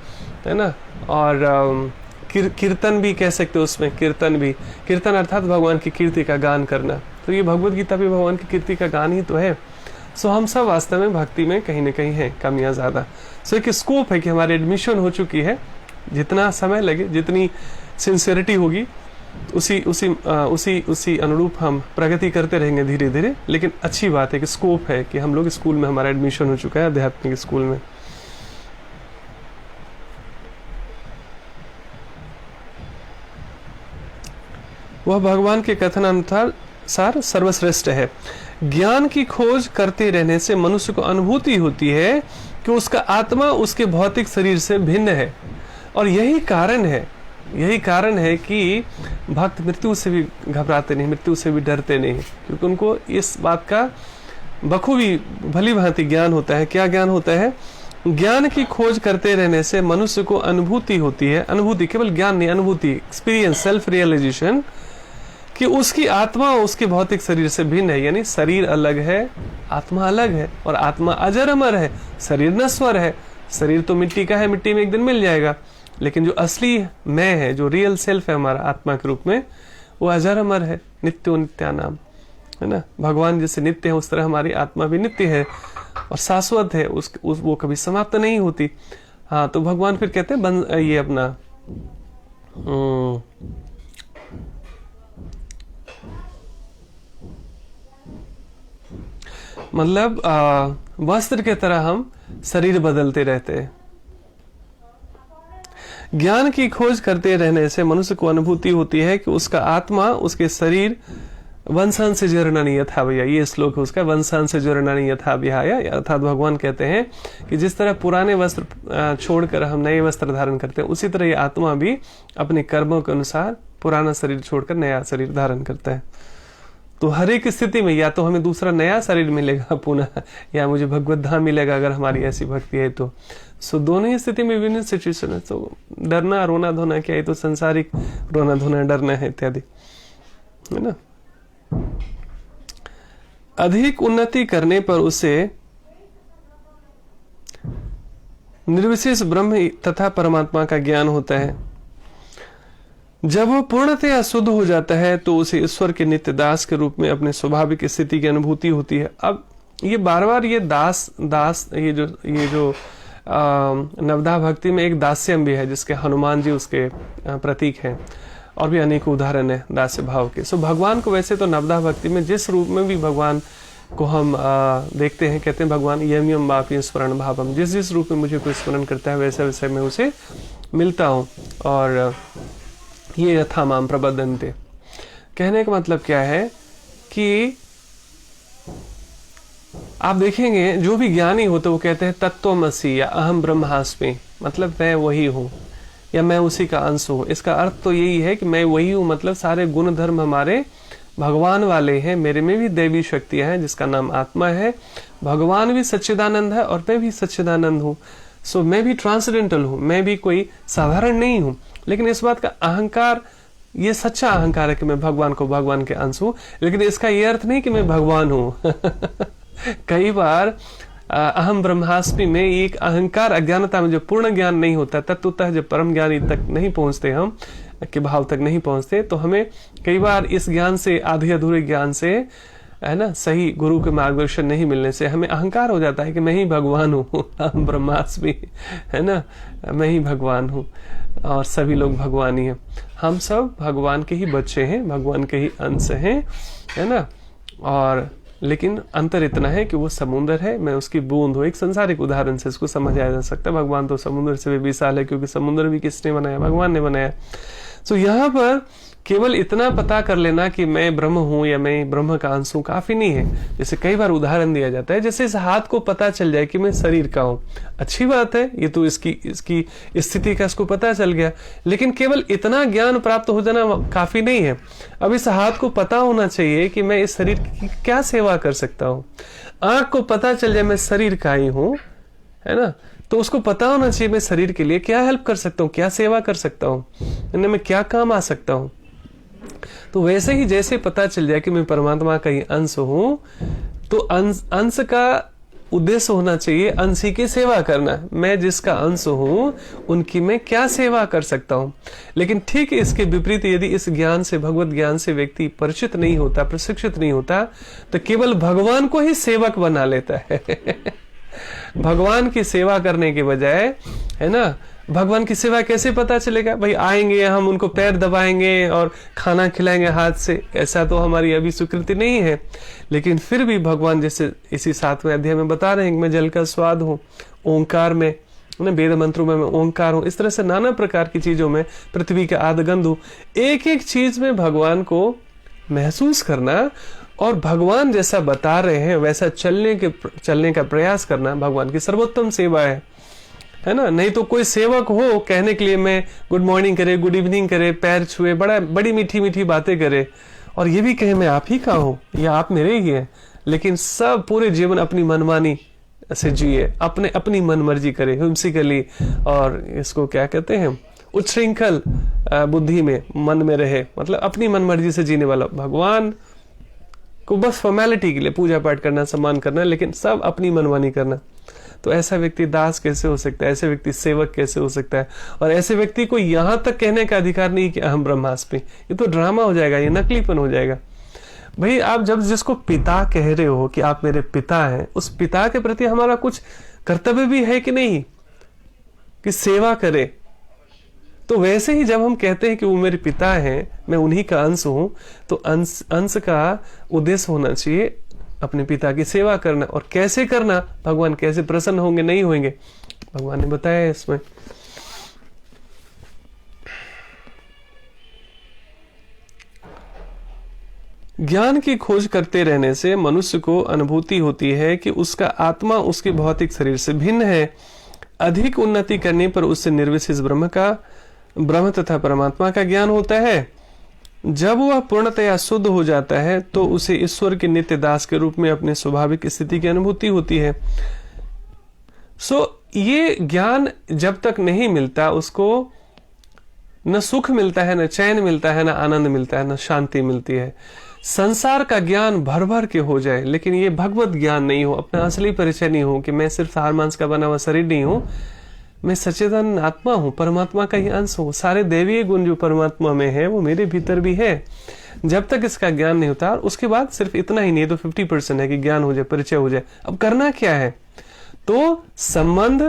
है ना। और कीर्तन भी कह सकते हो उसमें, कीर्तन भी, कीर्तन अर्थात भगवान की कीर्ति का गान करना। तो ये भगवत गीता भी भगवान की कीर्ति का गान ही तो है। सो हम सब वास्तव में भक्ति में कहीं ना कहीं हैं कमियां ज्यादा। सो एक स्कोप है कि हमारी एडमिशन हो चुकी है, जितना समय लगे, जितनी सिंसियरिटी होगी, उसी अनुरूप हम प्रगति करते रहेंगे धीरे धीरे। लेकिन अच्छी बात है कि स्कोप है कि हम लोग स्कूल में, हमारा एडमिशन हो चुका है आध्यात्मिक स्कूल में। वह भगवान के कथनानुसार सर्वश्रेष्ठ है। ज्ञान की खोज करते रहने से मनुष्य को अनुभूति होती है कि उसका आत्मा उसके भौतिक शरीर से भिन्न है। और यही कारण है कि भक्त मृत्यु से भी घबराते नहीं, मृत्यु से भी डरते नहीं, क्योंकि उनको इस बात का बखूबी भली भांति ज्ञान होता है। क्या ज्ञान होता है? ज्ञान की खोज करते रहने से मनुष्य को अनुभूति होती है। अनुभूति, केवल ज्ञान नहीं, अनुभूति, एक्सपीरियंस, सेल्फ रियलाइजेशन, कि उसकी आत्मा उसके भौतिक शरीर से भिन्न है। यानी शरीर अलग है, आत्मा अलग है, और आत्मा अजर अमर है, शरीर नश्वर है। शरीर तो मिट्टी का है, मिट्टी में एक दिन मिल जाएगा, लेकिन जो असली मैं है, जो रियल सेल्फ है हमारा आत्मा के रूप में, वो अजर अमर है, नित्यो नित्यानाम, है ना। भगवान जैसे नित्य है, उस तरह हमारी आत्मा भी नित्य है और शाश्वत है, वो कभी समाप्त नहीं होती। हाँ, तो भगवान फिर कहते हैं ये अपना मतलब वस्त्र के तरह हम शरीर बदलते रहते हैं। ज्ञान की खोज करते रहने से मनुष्य को अनुभूति होती है कि उसका आत्मा उसके शरीर वंशान से जरणानी यथा भैया, ये श्लोक है उसका, वंशान से जरणानी यथा विहाय। अर्थात भगवान कहते हैं कि जिस तरह पुराने वस्त्र छोड़कर हम नए वस्त्र धारण करते हैं, उसी तरह ये आत्मा भी अपने कर्मों के अनुसार पुराना शरीर छोड़कर नया शरीर धारण करता है। तो हर एक स्थिति में या तो हमें दूसरा नया शरीर मिलेगा पुनः, या मुझे भगवत धाम मिलेगा अगर हमारी ऐसी भक्ति है तो। सो दोनों ही स्थिति में विभिन्न सिचुएशन है। तो डरना, रोना धोना क्या है? तो संसारिक रोना धोना, डरना है इत्यादि, है ना। अधिक उन्नति करने पर उसे निर्विशेष ब्रह्म तथा परमात्मा का ज्ञान होता है। जब वह पूर्णतया शुद्ध हो जाता है तो उसे ईश्वर के नित्य दास के रूप में अपने स्वाभाविक स्थिति की अनुभूति होती है। अब ये बार बार ये दास ये जो नवदा भक्ति में एक दास्यम भी है, जिसके हनुमान जी उसके प्रतीक हैं, और भी अनेक उदाहरण है दास्य भाव के। सो भगवान को वैसे तो नवदा भक्ति में जिस रूप में भी भगवान को हम देखते हैं, कहते हैं भगवान यम यम वापी स्मरण भावम, जिस जिस रूप में मुझे कोई स्मरण करता है वैसे वैसे मैं उसे मिलता हूँ। और ये यथा माम प्रबद्धन्ते, कहने का मतलब क्या है कि आप देखेंगे जो भी ज्ञानी होते वो कहते हैं तत्त्वमसि या अहम ब्रह्मास्मि, मतलब मैं वही हूँ या मैं उसी का अंश हूँ। इसका अर्थ तो यही है कि मैं वही हूँ, मतलब सारे गुण धर्म हमारे भगवान वाले हैं, मेरे में भी दैवी शक्तियां हैं जिसका नाम आत्मा है। भगवान भी सच्चिदानंद है और मैं भी सच्चिदानंद हूँ। सो मैं भी ट्रांसेंडेंटल हूँ, मैं भी कोई साधारण नहीं हूँ। लेकिन इस बात का अहंकार, ये सच्चा अहंकार है कि मैं भगवान को भगवान के अंश हूँ, लेकिन इसका ये अर्थ नहीं कि मैं भगवान हूँ। कई बार अहम ब्रह्मास्मि में एक अहंकार अज्ञानता में जो पूर्ण ज्ञान नहीं होता, तत्वतः जब परम ज्ञानी तक नहीं पहुंचते, हम के भाव तक नहीं पहुंचते, तो हमें कई बार इस ज्ञान से, आधे अधूरे ज्ञान से, है ना, सही गुरु के मार्गदर्शन नहीं मिलने से हमें अहंकार हो जाता है कि मैं ही भगवान हूँ, अहम ब्रह्मास्मि, है ना, मैं ही भगवान हूँ और सभी लोग भगवान ही हैं। हम सब भगवान के ही बच्चे हैं, भगवान के ही अंश हैं, है ना। और लेकिन अंतर इतना है कि वो समुद्र है, मैं उसकी बूंद हूँ। एक संसारिक उदाहरण से इसको समझाया जा सकता है। भगवान तो समुद्र से भी विशाल है, क्योंकि समुद्र भी किसने बनाया? भगवान ने बनाया। तो यहाँ पर केवल इतना पता कर लेना कि मैं ब्रह्म हूं या मैं ब्रह्म का अंश हूं काफी नहीं है। जैसे कई बार उदाहरण दिया जाता है, जैसे इस हाथ को पता चल जाए कि मैं शरीर का हूं, अच्छी बात है, ये तो इसकी स्थिति का इसको पता चल गया। लेकिन केवल इतना ज्ञान प्राप्त हो जाना काफी नहीं है। अब इस हाथ को पता होना चाहिए कि मैं इस शरीर की क्या सेवा कर सकता हूँ। आंख को पता चल जाए मैं शरीर का ही हूँ, है ना, तो उसको पता होना चाहिए मैं शरीर के लिए क्या हेल्प कर सकता हूँ, क्या सेवा कर सकता हूँ, मैं क्या काम आ सकता हूँ। तो वैसे ही जैसे पता चल जाए कि मैं परमात्मा का ही अंश हूं, तो अंश का उद्देश्य होना चाहिए अंश ही की सेवा करना। मैं जिसका अंश हूं उनकी मैं क्या सेवा कर सकता हूं। लेकिन ठीक इसके विपरीत यदि इस ज्ञान से, भगवत ज्ञान से व्यक्ति परिचित नहीं होता, प्रशिक्षित नहीं होता, तो केवल भगवान को ही सेवक बना लेता है। भगवान की सेवा करने के बजाय, है ना, भगवान की सेवा कैसे पता चलेगा? भाई आएंगे, हम उनको पैर दबाएंगे और खाना खिलाएंगे हाथ से, ऐसा तो हमारी अभी स्वीकृति नहीं है। लेकिन फिर भी भगवान जैसे इसी 7वें अध्याय में बता रहे हैं कि मैं जल का स्वाद हूँ, ओंकार में, वेद मंत्रों में मैं ओंकार हूँ। इस तरह से नाना प्रकार की चीजों में पृथ्वी का आदगंध हूँ। एक एक चीज में भगवान को महसूस करना और भगवान जैसा बता रहे हैं वैसा चलने का प्रयास करना भगवान की सर्वोत्तम सेवा है ना। नहीं तो कोई सेवक हो कहने के लिए मैं गुड मॉर्निंग करे, गुड इवनिंग करे, पैर छुए, बड़ी मीठी मीठी बातें करे और ये भी कहे मैं आप ही का हूं या आप मेरे ही हैं, लेकिन सब पूरे जीवन अपनी मनमानी से जिए, अपनी मन मर्जी करे हिम्सिकली, और इसको क्या कहते हैं, उच्छृंखल बुद्धि में मन में रहे, मतलब अपनी मन मर्जी से जीने वाला। भगवान को बस फॉर्मेलिटी के लिए पूजा पाठ करना, सम्मान करना, लेकिन सब अपनी मनमानी करना। तो ऐसा व्यक्ति दास कैसे हो सकता है? ऐसे व्यक्ति सेवक कैसे हो सकता है? और ऐसे व्यक्ति को यहां तक कहने का अधिकार नहीं कि अहम ब्रह्मास्मि। ये तो ड्रामा हो जाएगा, ये नकलीपन हो जाएगा। भाई आप जब जिसको पिता कह रहे हो कि आप मेरे पिता हैं, उस पिता के प्रति हमारा कुछ कर्तव्य भी है कि नहीं, कि सेवा करे। तो वैसे ही जब हम कहते हैं कि वो मेरे पिता हैं, मैं उन्हीं का अंश हूं, तो अंश का उद्देश्य होना चाहिए अपने पिता की सेवा करना। और कैसे करना, भगवान कैसे प्रसन्न होंगे, नहीं होंगे, भगवान ने बताया इसमें। ज्ञान की खोज करते रहने से मनुष्य को अनुभूति होती है कि उसका आत्मा उसके भौतिक शरीर से भिन्न है। अधिक उन्नति करने पर उससे निर्विशेष ब्रह्म तथा परमात्मा का ज्ञान होता है। जब वह पूर्णतया शुद्ध हो जाता है तो उसे ईश्वर के नित्य दास के रूप में अपने स्वाभाविक स्थिति की अनुभूति होती है। ये ज्ञान जब तक नहीं मिलता, उसको न सुख मिलता है, न चैन मिलता है, न आनंद मिलता है, न शांति मिलती है। संसार का ज्ञान भर भर के हो जाए, लेकिन ये भगवत ज्ञान नहीं हो, अपना असली परिचय नहीं हो कि मैं सिर्फ हार मांस का बना हुआ शरीर नहीं हूं, मैं सचेतन आत्मा हूं, परमात्मा का ही अंश हूं। सारे दैवीय गुण जो परमात्मा में है वो मेरे भीतर भी है। जब तक इसका ज्ञान नहीं होता, और उसके बाद सिर्फ इतना ही नहीं तो 50% है कि ज्ञान हो जाए, परिचय हो जाए। अब करना क्या है? तो संबंध,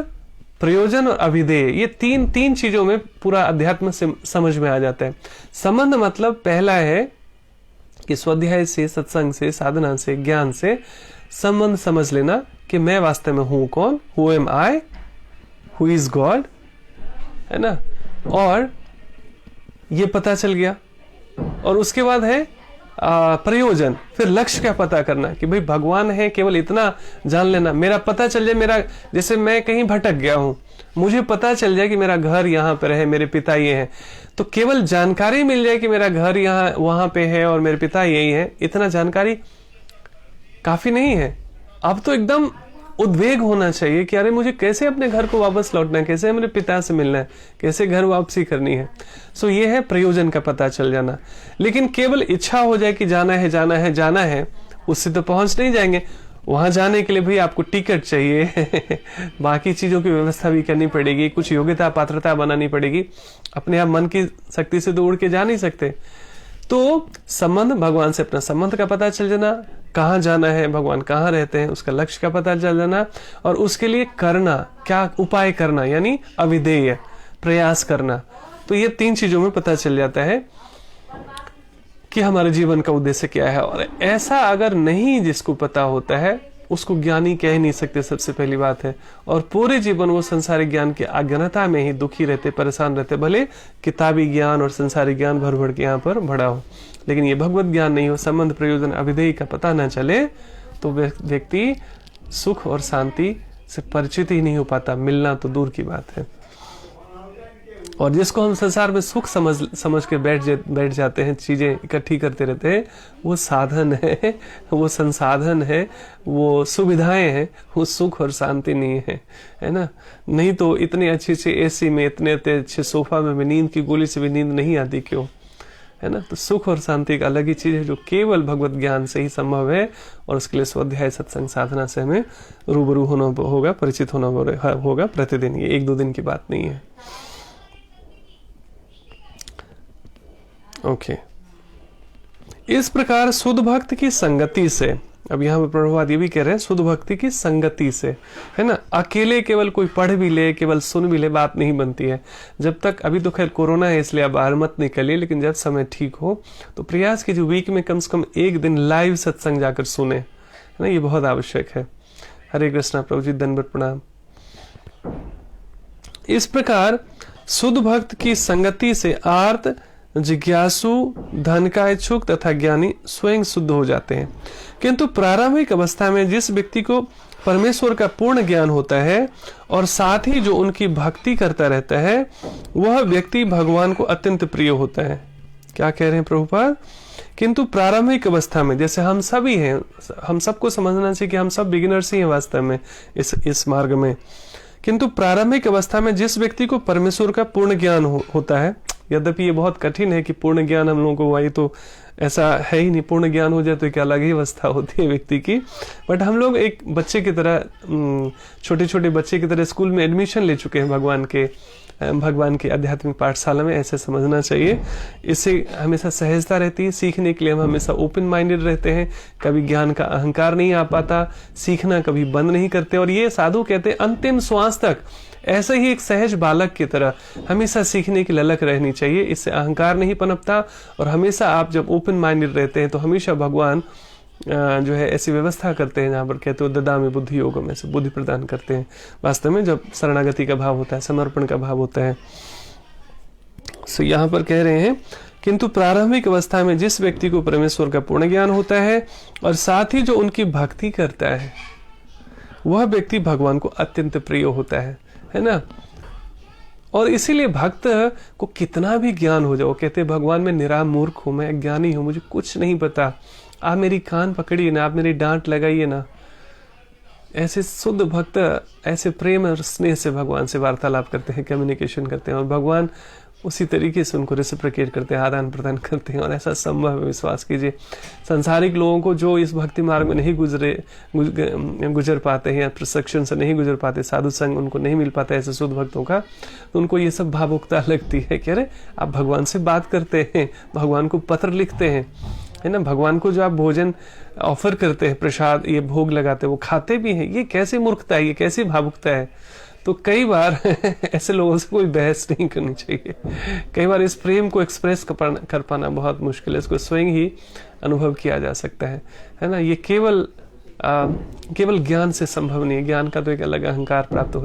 प्रयोजन और अभिधेय, ये तीन चीजों में पूरा अध्यात्म से समझ में आ जाता है। संबंध मतलब पहला है कि स्वाध्याय से, सत्संग से, साधना से, ज्ञान से संबंध समझ लेना कि मैं वास्तव में हूं कौन, who am I, who is God, है ना, और ये पता चल गया। और उसके बाद है प्रयोजन, फिर लक्ष्य का पता करना कि भाई भगवान है, केवल इतना जान लेना, मेरा पता चल जाए, मेरा जैसे मैं कहीं भटक गया हूं, मुझे पता चल जाए कि मेरा घर यहाँ पर है, मेरे पिता ये हैं, तो केवल जानकारी मिल जाए कि मेरा घर यहाँ वहां पे है और मेरे पिता यही है, इतना जानकारी काफी नहीं है। अब तो एकदम उद्वेग होना चाहिए कि अरे मुझे कैसे अपने घर को वापस लौटना है, कैसे मेरे पिता से मिलना है, कैसे घर वापसी करनी है। ये है प्रयोजन का पता चल जाना। लेकिन केवल इच्छा हो जाए कि जाना है जाना है जाना है, उससे तो पहुंच नहीं जाएंगे। वहां जाने के लिए भी आपको टिकट चाहिए बाकी चीजों की व्यवस्था भी करनी पड़ेगी, कुछ योग्यता पात्रता बनानी पड़ेगी। अपने आप मन की शक्ति से तो उड़ के जा नहीं सकते। तो संबंध, भगवान से अपना संबंध का पता चल जाना, कहाँ जाना है, भगवान कहाँ रहते हैं, उसका लक्ष्य का पता चल जाना, और उसके लिए करना, क्या उपाय करना, यानी अविधेय प्रयास करना। तो ये 3 चीजों में पता चल जाता है। कि हमारे जीवन का उद्देश्य क्या है। और ऐसा अगर नहीं जिसको पता होता है उसको ज्ञानी कह नहीं सकते, सबसे पहली बात है। और पूरे जीवन वो संसारिक ज्ञान की अज्ञानता में ही दुखी रहते, परेशान रहते, भले किताबी ज्ञान और संसारिक ज्ञान भर भर के यहाँ पर बढ़ा हो, लेकिन ये भगवत ज्ञान नहीं हो, संबंध प्रयोजन अभिधेय का पता ना चले, तो व्यक्ति सुख और शांति से परिचित ही नहीं हो पाता, मिलना तो दूर की बात है। और जिसको हम संसार में सुख समझ के बैठ जाते हैं, चीजें इकट्ठी करते रहते हैं, वो साधन है, वो संसाधन है, वो सुविधाएं हैं, वो सुख और शांति नहीं है ना। नहीं तो इतने अच्छे एसी में, इतने अच्छे सोफा में भी नींद की गोली से भी नींद नहीं आती, क्यों, है ना। तो सुख और शांति एक अलग ही चीज है जो केवल भगवत ज्ञान से ही संभव है। और उसके लिए स्वाध्याय सत्संग साधना से हमें रूबरू होना होगा, परिचित होना होगा प्रतिदिन। ये 1-2 दिन की बात नहीं है। ओके, इस प्रकार शुद्ध भक्त की संगति से, अब यहाँ पर प्रभुपाद ये भी कह रहे हैं शुद्ध भक्ति की संगति से, है ना। अकेले केवल कोई पढ़ भी ले, केवल सुन भी ले, बात नहीं बनती है। जब तक, अभी तो खैर कोरोना है इसलिए आप बाहर मत निकलिए, लेकिन जब समय ठीक हो तो प्रयास कीजिए वीक में कम से कम 1 दिन लाइव सत्संग जाकर सुने, है ना। ये बहुत आवश्यक है। हरे कृष्णा प्रभु जी, दंडवत प्रणाम। इस प्रकार शुद्ध भक्त की संगति से आर्त, जिज्ञासु, धन का इच्छुक तथा ज्ञानी स्वयं शुद्ध हो जाते हैं। किंतु प्रारंभिक अवस्था में जिस व्यक्ति को परमेश्वर का पूर्ण ज्ञान होता है और साथ ही जो उनकी भक्ति करता रहता है, वह व्यक्ति भगवान को अत्यंत प्रिय होता है। क्या कह रहे हैं प्रभुपाद? किंतु प्रारंभिक अवस्था में, जैसे हम सभी हैं, हम सबको समझना चाहिए कि हम सब बिगिनर्स ही हैं वास्तव में इस मार्ग में। किंतु प्रारंभिक अवस्था में जिस व्यक्ति को परमेश्वर का पूर्ण ज्ञान होता है, यद्यपि ये बहुत कठिन है कि पूर्ण ज्ञान हम लोगों को, वही तो ऐसा है ही नहीं, पूर्ण ज्ञान हो जाए तो एक अलग ही अवस्था होती है व्यक्ति की। बट हम लोग एक बच्चे की तरह, छोटे छोटे बच्चे की तरह स्कूल में एडमिशन ले चुके हैं भगवान की आध्यात्मिक पाठशाला में, ऐसे समझना चाहिए। इससे हमेशा सहजता रहती है, सीखने के लिए हम हमेशा ओपन माइंडेड रहते हैं, कभी ज्ञान का अहंकार नहीं आ पाता, सीखना कभी बंद नहीं करते। और ये साधु कहते हैं अंतिम श्वास तक ऐसे ही एक सहज बालक की तरह हमेशा सीखने की ललक रहनी चाहिए, इससे अहंकार नहीं पनपता। और हमेशा आप जब ओपन माइंडेड रहते हैं तो हमेशा भगवान जो है ऐसी व्यवस्था करते हैं जहाँ पर कहते हो ददामि बुद्धि योगम, ऐसे बुद्धि प्रदान करते हैं। वास्तव में जब शरणागति का भाव होता है, समर्पण का भाव होता है। सो यहाँ पर कह रहे हैं किंतु प्रारंभिक अवस्था में जिस व्यक्ति को परमेश्वर का पूर्ण ज्ञान होता है और साथ ही जो उनकी भक्ति करता है, वह व्यक्ति भगवान को अत्यंत प्रिय होता है ना। और इसीलिए भक्त को कितना भी ज्ञान हो जाओ, कहते भगवान मैं निरा मूर्ख हूं, मैं अज्ञानी हूं, मुझे कुछ नहीं पता, आप मेरी कान पकड़िए ना, आप मेरी डांट लगाइए ना। ऐसे शुद्ध भक्त ऐसे प्रेम और स्नेह से भगवान से वार्तालाप करते हैं, कम्युनिकेशन करते हैं, और भगवान उसी तरीके से उनको रेसिप्रोकेट करते हैं, आदान प्रदान करते हैं। और ऐसा संभव है, विश्वास कीजिए। संसारिक लोगों को जो इस भक्ति मार्ग में नहीं गुजर पाते हैं, या प्रशिक्षण से नहीं गुजर पाते, साधु संग उनको नहीं मिल पाता ऐसे शुद्ध भक्तों का, तो उनको ये सब भावुकता लगती है कि अरे आप भगवान से बात करते हैं, भगवान को पत्र लिखते हैं, है ना, भगवान को जो आप भोजन ऑफर करते हैं, प्रसाद ये भोग लगाते हैं, वो खाते भी हैं, ये कैसे मूर्खता है, ये कैसी भावुकता है। तो कई बार ऐसे लोगों से कोई बहस नहीं करनी चाहिए। कई बार इस प्रेम को एक्सप्रेस कर पाना बहुत मुश्किल है, इसको स्वयं ही अनुभव किया जा सकता है ना। ये केवल ज्ञान से संभव नहीं है, ज्ञान का तो एक अलग अहंकार प्राप्त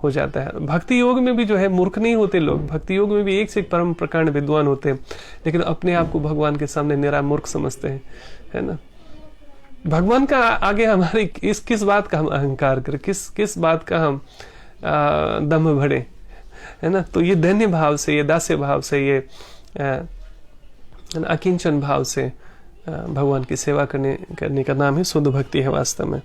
हो जाता है। भक्ति योग में भी जो है मूर्ख नहीं होते लोग, भक्ति योग में भी एक से एक परम प्रकांड विद्वान होते हैं, लेकिन अपने आप को भगवान के सामने निरा मूर्ख समझते हैं, है ना। भगवान का आगे हमारी किस बात का हम अहंकार करें, किस बात का हम दम भरे, है ना। तो ये दैन्य भाव से, ये दास्य भाव से, ये अकिंचन भाव से भगवान की सेवा करने का नाम ही शुद्ध भक्ति है वास्तव में।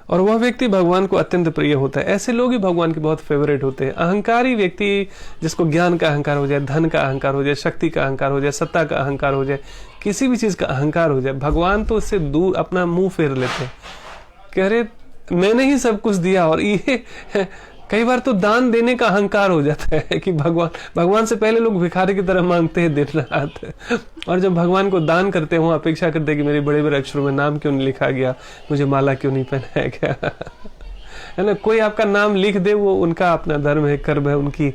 और वह व्यक्ति भगवान को अत्यंत प्रिय होता है। ऐसे लोग ही भगवान के बहुत फेवरेट होते हैं। अहंकारी व्यक्ति, जिसको ज्ञान का अहंकार हो जाए, धन का अहंकार हो जाए, शक्ति का अहंकार हो जाए, सत्ता का अहंकार हो जाए, किसी भी चीज का अहंकार हो जाए, भगवान तो उससे दूर अपना मुंह फेर लेते हैं, कह रहे मैंने ही सब कुछ दिया। और ये कई बार तो दान देने का अहंकार हो जाता है कि भगवान से पहले लोग भिखारी की तरह मांगते हैं दिन रात, और जब भगवान को दान करते हैं वो अपेक्षा करते हैं कि मेरे बड़े बड़े अक्षरों में नाम क्यों नहीं लिखा गया, मुझे माला क्यों नहीं पहनाया गया, है ना। कोई आपका नाम लिख दे, वो उनका अपना धर्म है, कर्म है, उनकी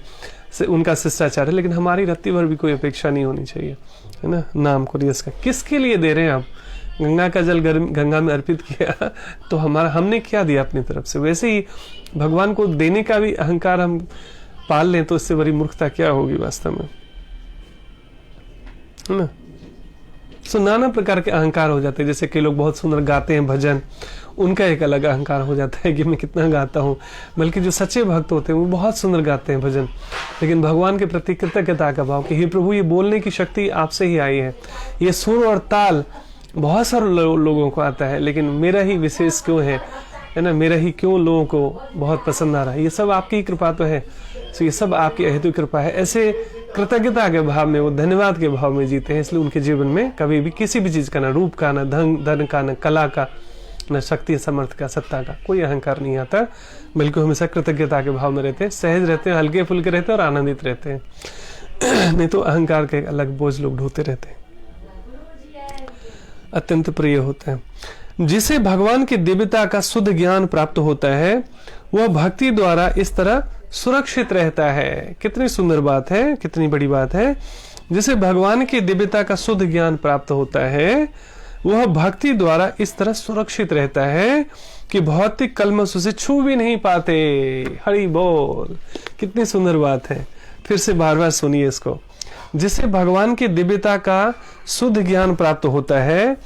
उनका शिष्टाचार है, लेकिन हमारी रत्ती भर भी कोई अपेक्षा नहीं होनी चाहिए, है ना। नाम को यश का किसके लिए दे रहे हैं आप? गंगा का जल गंगा में अर्पित किया तो हमने क्या दिया अपनी तरफ से? वैसे ही भगवान को देने का भी अहंकार हम पाल लें तो इससे बड़ी मूर्खता क्या होगी वास्तव में, है ना। सो नाना प्रकार के अहंकार हो जाते हैं। जैसे कि लोग बहुत सुंदर गाते हैं भजन, उनका एक अलग अहंकार हो जाता है कि मैं कितना गाता हूँ। बल्कि जो सच्चे भक्त होते हैं वो बहुत सुंदर गाते हैं भजन, लेकिन भगवान के प्रति कृतज्ञता का भाव कि हे प्रभु, ये बोलने की शक्ति आपसे ही आई है। ये सुर और ताल बहुत सारे लोगों को आता है, लेकिन मेरा ही विशेष क्यों है ना, मेरा ही क्यों लोगों को बहुत पसंद आ रहा है? ये सब आपकी ही कृपा तो है। तो ये सब आपकी अहेतु कृपा है। ऐसे कृतज्ञता के भाव में, वो धन्यवाद के भाव में जीते हैं, इसलिए उनके जीवन में कभी भी किसी भी चीज का, ना रूप का, ना धन का, ना कला का, ना शक्ति समर्थ का, सत्ता का कोई अहंकार नहीं आता, बल्कि हमेशा कृतज्ञता के भाव में रहते हैं, सहज रहते हैं, हल्के फुल्के रहते हैं और आनंदित रहते हैं। नहीं तो अहंकार के अलग बोझ लोग ढोते रहते हैं, अत्यंत प्रिय होते हैं। जिसे भगवान की दिव्यता का शुद्ध ज्ञान प्राप्त होता है वह भक्ति द्वारा इस तरह सुरक्षित रहता है। कितनी सुंदर बात है, कितनी बड़ी बात है। जिसे भगवान की दिव्यता का शुद्ध ज्ञान प्राप्त होता है वह भक्ति द्वारा इस तरह सुरक्षित रहता है कि भौतिक कलमश उसे छू भी नहीं पाते। हरि बोल, कितनी सुंदर बात है। फिर से बार बार सुनिए इसको। जिसे भगवान की दिव्यता का शुद्ध ज्ञान प्राप्त होता है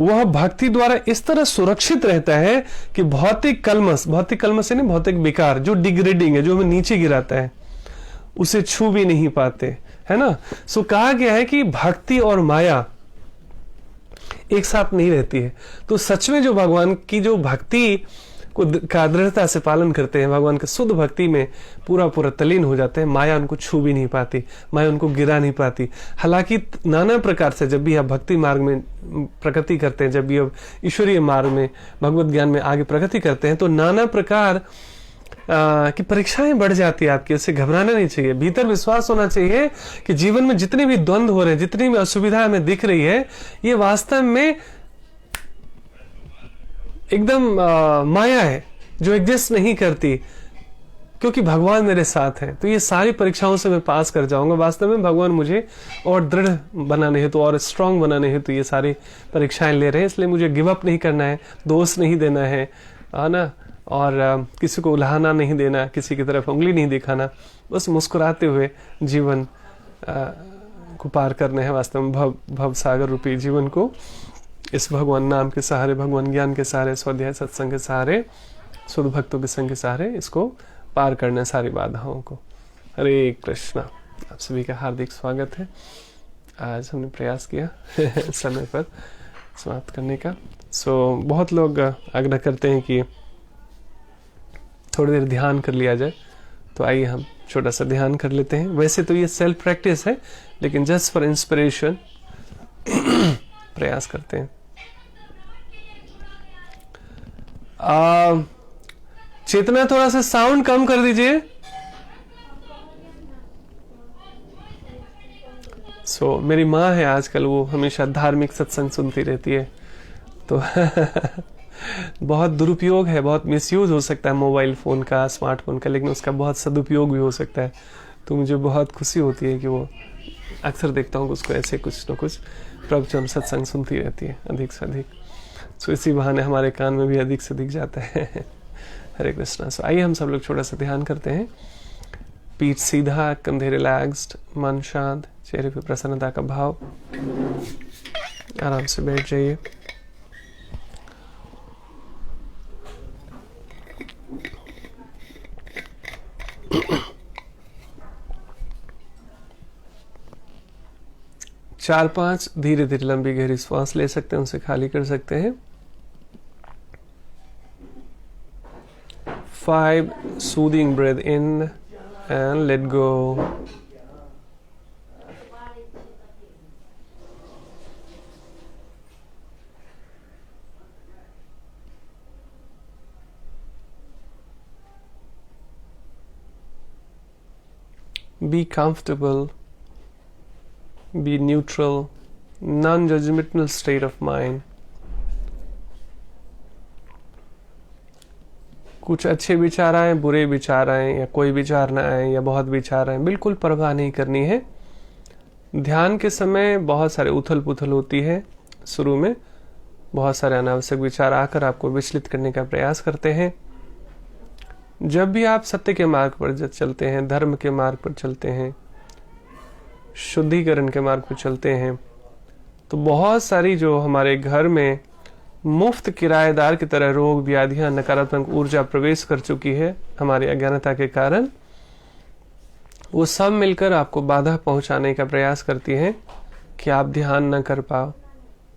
वह भक्ति द्वारा इस तरह सुरक्षित रहता है कि भौतिक कलमश यानी भौतिक विकार, जो डिग्रेडिंग है, जो हमें नीचे गिराता है, उसे छू भी नहीं पाते, है ना। सो कहा गया है कि भक्ति और माया एक साथ नहीं रहती है। तो सच में जो भगवान की जो भक्ति को का दृढ़ता से पालन करते हैं, भगवान के शुद्ध भक्ति में पूरा पूरा तलीन हो जाते हैं, माया उनको छू भी नहीं पाती, माया उनको गिरा नहीं पाती। हालांकि नाना प्रकार से जब भी आप भक्ति मार्ग में प्रगति करते हैं, जब भी आप ईश्वरीय मार्ग में भगवत ज्ञान में आगे प्रगति करते हैं, तो नाना प्रकार की परीक्षाएं बढ़ जाती है आपकी। उससे घबराना नहीं चाहिए, भीतर विश्वास होना चाहिए कि जीवन में जितने भी द्वंद्व हो रहे हैं, जितनी भी असुविधा हमें दिख रही है, ये वास्तव में एकदम माया है जो एग्जिस्ट नहीं करती, क्योंकि भगवान मेरे साथ है। तो ये सारी परीक्षाओं से मैं पास कर जाऊंगा। वास्तव में भगवान मुझे और दृढ़ बनाने हेतु और स्ट्रांग बनाने हेतु ये सारी परीक्षाएं ले रहे हैं, इसलिए मुझे गिव अप नहीं करना है, दोष नहीं देना है ना, और किसी को उल्हाना नहीं देना, किसी की तरफ उंगली नहीं दिखाना, बस मुस्कुराते हुए जीवन को पार करना है। वास्तव में भव सागर रूपी जीवन को इस भगवान नाम के सहारे, भगवान ज्ञान के सहारे, स्वाध्याय सत्संग के सहारे, शुद्ध भक्तों के संग के सहारे इसको पार करना है, सारी बाधाओं को। हरे कृष्णा। आप सभी का हार्दिक स्वागत है। आज हमने प्रयास किया समय पर समाप्त करने का। बहुत लोग आग्रह करते हैं कि थोड़ी देर ध्यान कर लिया जाए, तो आइए हम छोटा सा ध्यान कर लेते हैं। वैसे तो ये सेल्फ प्रैक्टिस है, लेकिन जस्ट फॉर इंस्पिरेशन प्रयास करते हैं। चेतना, थोड़ा सा साउंड कम कर दीजिए। मेरी माँ है आजकल, वो हमेशा धार्मिक सत्संग सुनती रहती है, तो बहुत दुरुपयोग है, बहुत मिसयूज हो सकता है मोबाइल फोन का, स्मार्टफोन का, लेकिन उसका बहुत सदुपयोग भी हो सकता है। तो मुझे बहुत खुशी होती है कि वो अक्सर देखता हूँ उसको ऐसे कुछ न कुछ प्रवचन सत्संग सुनती रहती है अधिक से अधिक। इसी बहाने हमारे कान में भी अधिक से अधिक जाता है। हरे कृष्णा। आइए हम सब लोग छोटा सा ध्यान करते हैं। पीठ सीधा, कंधे रिलैक्स्ड, मन शांत, चेहरे पे प्रसन्नता का भाव। आराम से बैठ जाइए। चार पांच धीरे धीरे लंबी गहरी श्वास ले सकते हैं, उनसे खाली कर सकते हैं। 5 soothing breath in and let go. Be comfortable. Be neutral, non-judgmental state of mind. कुछ अच्छे विचार आए, बुरे विचार आए, या कोई विचार ना आए, या बहुत विचार आए, बिल्कुल परवाह नहीं करनी है। ध्यान के समय बहुत सारे उथल पुथल होती है। शुरू में बहुत सारे अनावश्यक विचार आकर आपको विचलित करने का प्रयास करते हैं। जब भी आप सत्य के मार्ग पर चलते हैं, धर्म के मार्ग पर चलते हैं, शुद्धिकरण के मार्ग पर चलते हैं, तो बहुत सारी जो हमारे घर में मुफ्त किराएदार की तरह रोग व्याधियां, नकारात्मक ऊर्जा प्रवेश कर चुकी है हमारी अज्ञानता के कारण, वो सब मिलकर आपको बाधा पहुंचाने का प्रयास करती है कि आप ध्यान न कर पाओ,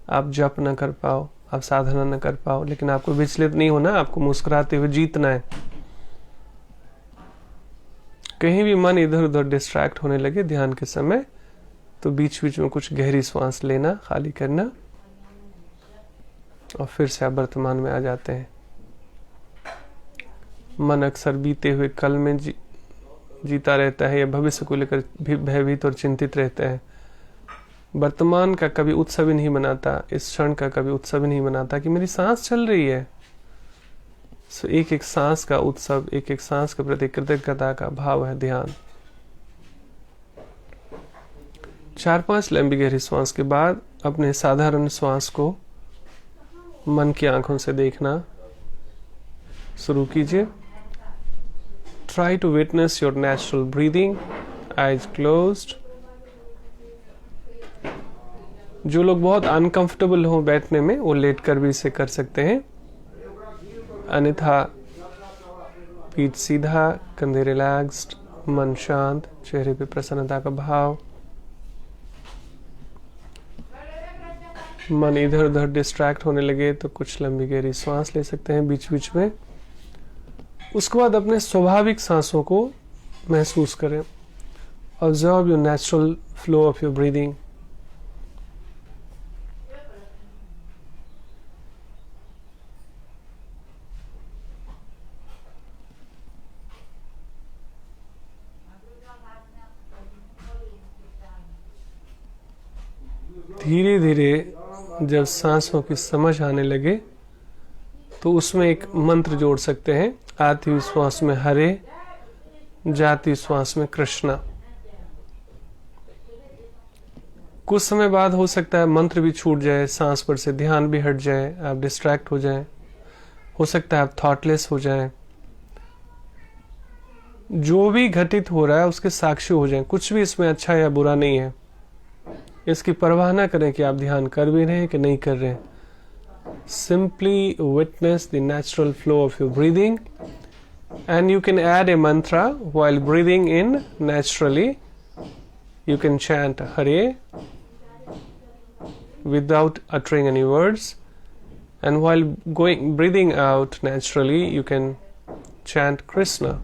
आप जप न कर पाओ, आप साधना न कर पाओ। लेकिन आपको विचलित नहीं होना, आपको मुस्कुराते हुए जीतना है। कहीं भी मन इधर उधर डिस्ट्रैक्ट होने लगे ध्यान के समय, तो बीच बीच में कुछ गहरी सांस लेना, खाली करना, और फिर से आप वर्तमान में आ जाते हैं। मन अक्सर बीते हुए कल में जीता रहता है, या भविष्य को लेकर भयभीत और चिंतित रहता है। वर्तमान का कभी उत्सव ही नहीं मनाता, इस क्षण का कभी उत्सव ही नहीं मनाता कि मेरी सांस चल रही है। सो एक एक सांस का उत्सव, एक एक सांस के प्रति कृतज्ञता का भाव है ध्यान। 4-5 लंबी गहरी श्वास के बाद अपने साधारण श्वास को मन की आंखों से देखना शुरू कीजिए। Try to witness your natural breathing, eyes closed. जो लोग बहुत अनकंफर्टेबल हो बैठने में, वो लेट कर भी इसे कर सकते हैं। अन्यथा पीठ सीधा, कंधे रिलैक्स्ड, मन शांत, चेहरे पे प्रसन्नता का भाव। मन इधर उधर डिस्ट्रैक्ट होने लगे तो कुछ लंबी गहरी सांस ले सकते हैं बीच बीच में। उसके बाद अपने स्वाभाविक सांसों को महसूस करें। Observe your natural flow of your breathing. धीरे धीरे जब सांसों की समझ आने लगे तो उसमें एक मंत्र जोड़ सकते हैं। आती हुई श्वास में हरे, जाती श्वास में कृष्णा। कुछ समय बाद हो सकता है मंत्र भी छूट जाए, सांस पर से ध्यान भी हट जाए, आप डिस्ट्रैक्ट हो जाएं, हो सकता है आप थॉटलेस हो जाएं। जो भी घटित हो रहा है उसके साक्षी हो जाएं। कुछ भी इसमें अच्छा या बुरा नहीं है, इसकी परवाह ना करें कि आप ध्यान कर भी रहे हैं कि नहीं कर रहे हैं। Simply witness the natural flow of your breathing, and you can add a mantra while breathing in naturally. You can chant Hare without uttering any words, and while breathing out naturally, you can chant Krishna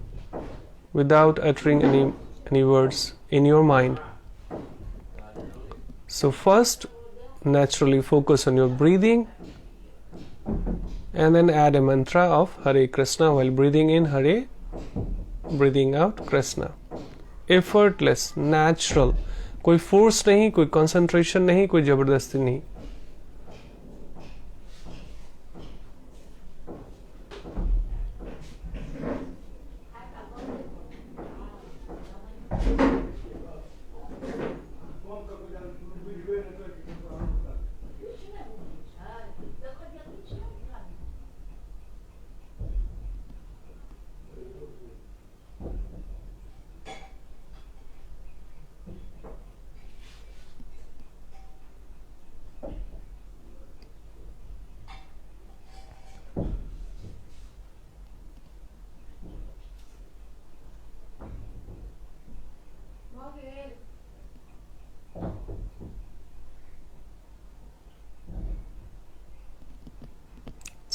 without uttering any words in your mind. So first, naturally focus on your breathing, and then add a mantra of Hare Krishna while breathing in Hare, breathing out Krishna. Effortless, natural, कोई force नहीं, कोई concentration नहीं, कोई जबरदस्ती नहीं।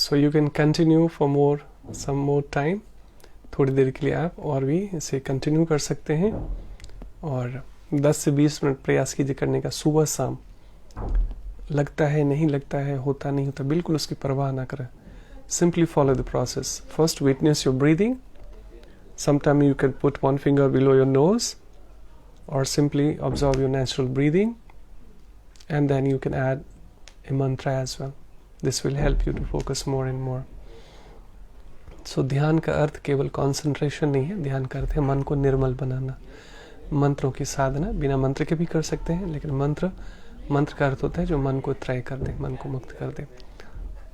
So you can continue for some more time. थोड़ी देर के लिए आप और भी इसे कंटिन्यू कर सकते हैं, और 10 से 20 मिनट प्रयास कीजिए करने का सुबह शाम। लगता है, नहीं लगता है, होता नहीं होता, बिल्कुल उसकी परवाह ना करें। Simply follow the process. First, witness your breathing. Sometime you can put one finger below your nose, or simply observe your natural breathing, and then you can add a mantra as well. This will help you to focus more and more. सो ध्यान का अर्थ केवल concentration नहीं है, ध्यान का अर्थ है मन को निर्मल बनाना। मंत्रों की साधना बिना मंत्र के भी कर सकते हैं, लेकिन मंत्र का अर्थ होता है जो मन को त्रय कर दे, मन को मुक्त कर दे।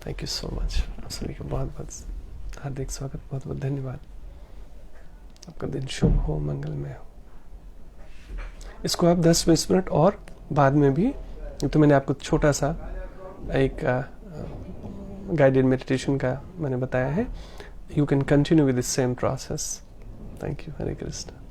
Thank you so much. आप सभी का बहुत बहुत हार्दिक स्वागत, बहुत बहुत धन्यवाद। आपका दिन शुभ हो, मंगलमय हो। इसको आप 10-20 मिनट और बाद में भी, तो मैंने आपको छोटा सा एक गाइडेड मेडिटेशन का मैंने बताया है। You can continue with this same process. Thank you. Hare Krishna.